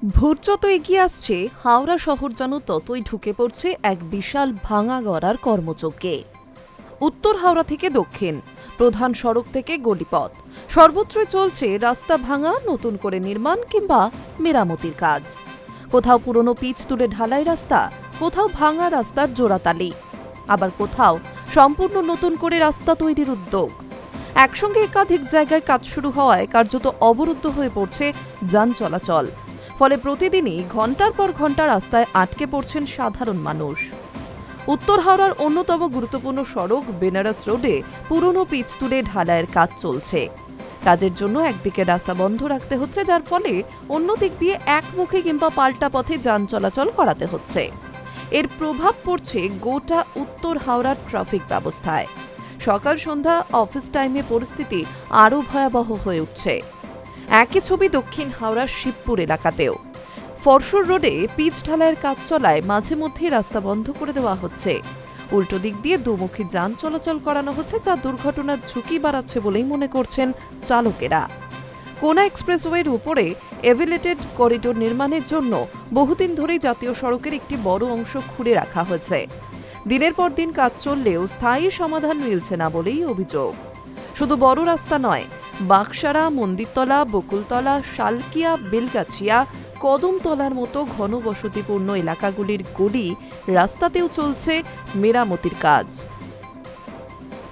ভোর যত এগিয়ে আসছে, হাওড়া শহর যেন ততই ঢুকে পড়ছে এক বিশাল ভাঙা গড়ার কর্মযজ্ঞে। উত্তর হাওড়া থেকে দক্ষিণ, প্রধান সড়ক থেকে গলিপথ, সর্বত্রই চলছে রাস্তা ভাঙা, নতুন করে নির্মাণ কিংবা মেরামতির কাজ। কোথাও পুরনো পিচ তুলে ঢালাই রাস্তা, কোথাও ভাঙা রাস্তার জোড়াতালি, আবার কোথাও সম্পূর্ণ নতুন করে রাস্তা তৈরির উদ্যোগ। একসঙ্গে একাধিক জায়গায় কাজ শুরু হওয়ায় কার্যত অবরুদ্ধ হয়ে পড়ছে যান চলাচল। ফলে প্রতিদিনই ঘন্টার পর ঘন্টা রাস্তায় আটকে পড়ছেন সাধারণ মানুষ। উত্তর হাওড়ার অন্যতম গুরুত্বপূর্ণ সড়ক বেনারস রোডে পুরনো পিচ তুলে ঢালাইয়ের কাজ চলছে। কাজের জন্য একদিকে রাস্তা বন্ধ রাখতে হচ্ছে, যার ফলে অন্য দিক দিয়ে একমুখী কিংবা পাল্টা পথে যান চলাচল করাতে হচ্ছে। এর প্রভাব পড়ছে গোটা উত্তর হাওড়ার ট্রাফিক ব্যবস্থায়। সকাল সন্ধ্যা অফিস টাইমে পরিস্থিতি আরও ভয়াবহ হয়ে উঠছে। একই ছবি দক্ষিণ হাওড়ার শিবপুর এলাকাতেও। ফরসুর রোডে পিচ ঢালাইয়ের কাজ চলায় মাঝে মধ্যেই রাস্তা বন্ধ করে দেওয়া হচ্ছে। উল্টো দিক দিয়ে দুমুখী যান চলাচল করানো হচ্ছে, যা দুর্ঘটনার ঝুঁকি বাড়াচ্ছে বলেই মনে করছেন চালকেরা। কোনা এক্সপ্রেসওয়ের উপরে এলিভেটেড করিডোর নির্মাণের জন্য বহুদিন ধরেই জাতীয় সড়কের একটি বড় অংশ খুঁড়ে রাখা হয়েছে। দিনের পর দিন কাজ চললেও স্থায়ী সমাধান মিলছে না বলেই অভিযোগ। শুধু বড় রাস্তা নয়, বাক্সারা, মন্দিরতলা, বকুলতলা, শালকিয়া, বেলগাছিয়া, কদমতলার মতো ঘনবসতিপূর্ণ এলাকাগুলির গলি রাস্তাতেও চলছে মেরামতির কাজ।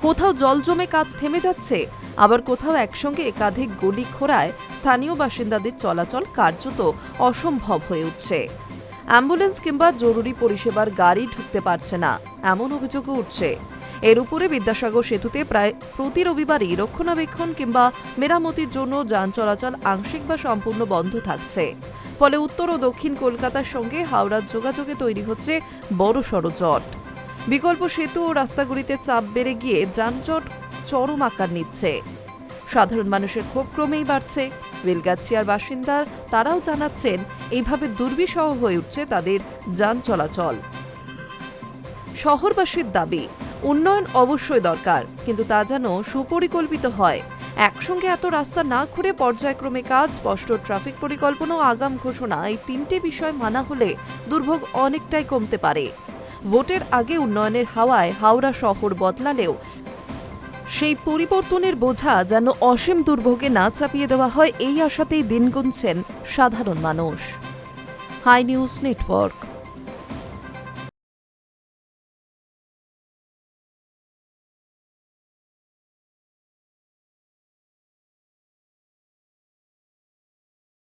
কোথাও জল জমে কাজ থেমে যাচ্ছে, আবার কোথাও একসঙ্গে একাধিক গলি খোঁড়ায় স্থানীয় বাসিন্দাদের চলাচল কার্যত অসম্ভব হয়ে উঠছে। অ্যাম্বুলেন্স কিংবা জরুরি পরিষেবার গাড়ি ঢুকতে পারছে না, এমন অভিযোগও উঠছে। এর উপরে বিদ্যাসাগর সেতুতে প্রায় প্রতি রবিবারই রক্ষণাবেক্ষণ কিংবা মেরামতির জন্য যান চলাচল আংশিক বা সম্পূর্ণ বন্ধ থাকছে। ফলে উত্তর ও দক্ষিণ কলকাতার সঙ্গে হাওড়ার যোগাযোগে তৈরি হচ্ছে বড়সড় জট। বিকল্প সেতু ও রাস্তাগুলিতে চাপ বেড়ে গিয়ে যানজট চরম আকার নিচ্ছে। সাধারণ মানুষের ক্ষোভ ক্রমেই বাড়ছে। বেলগাছিয়ার বাসিন্দা তারাও জানাচ্ছেন, এইভাবে দুর্বিষহ হয়ে উঠছে তাদের যান চলাচল। শহরবাসীর দাবি, উন্নয়ন অবশ্যই দরকার, কিন্তু তা যেন সুপরিকল্পিত হয়। একসঙ্গে এত রাস্তা না খুঁড়ে পর্যায়ক্রমে কাজ, স্পষ্ট ট্রাফিক পরিকল্পনা ও আগাম ঘোষণা, এই তিনটে বিষয় মানা হলে দুর্ভোগ অনেকটাই কমতে পারে। ভোটের আগে উন্নয়নের হাওয়ায় হাওড়া শহর বদলালেও সেই পরিবর্তনের বোঝা যেন অসীম দুর্ভোগে না চাপিয়ে দেওয়া হয়, এই আশাতেই দিন গুনছেন সাধারণ মানুষ। High News network.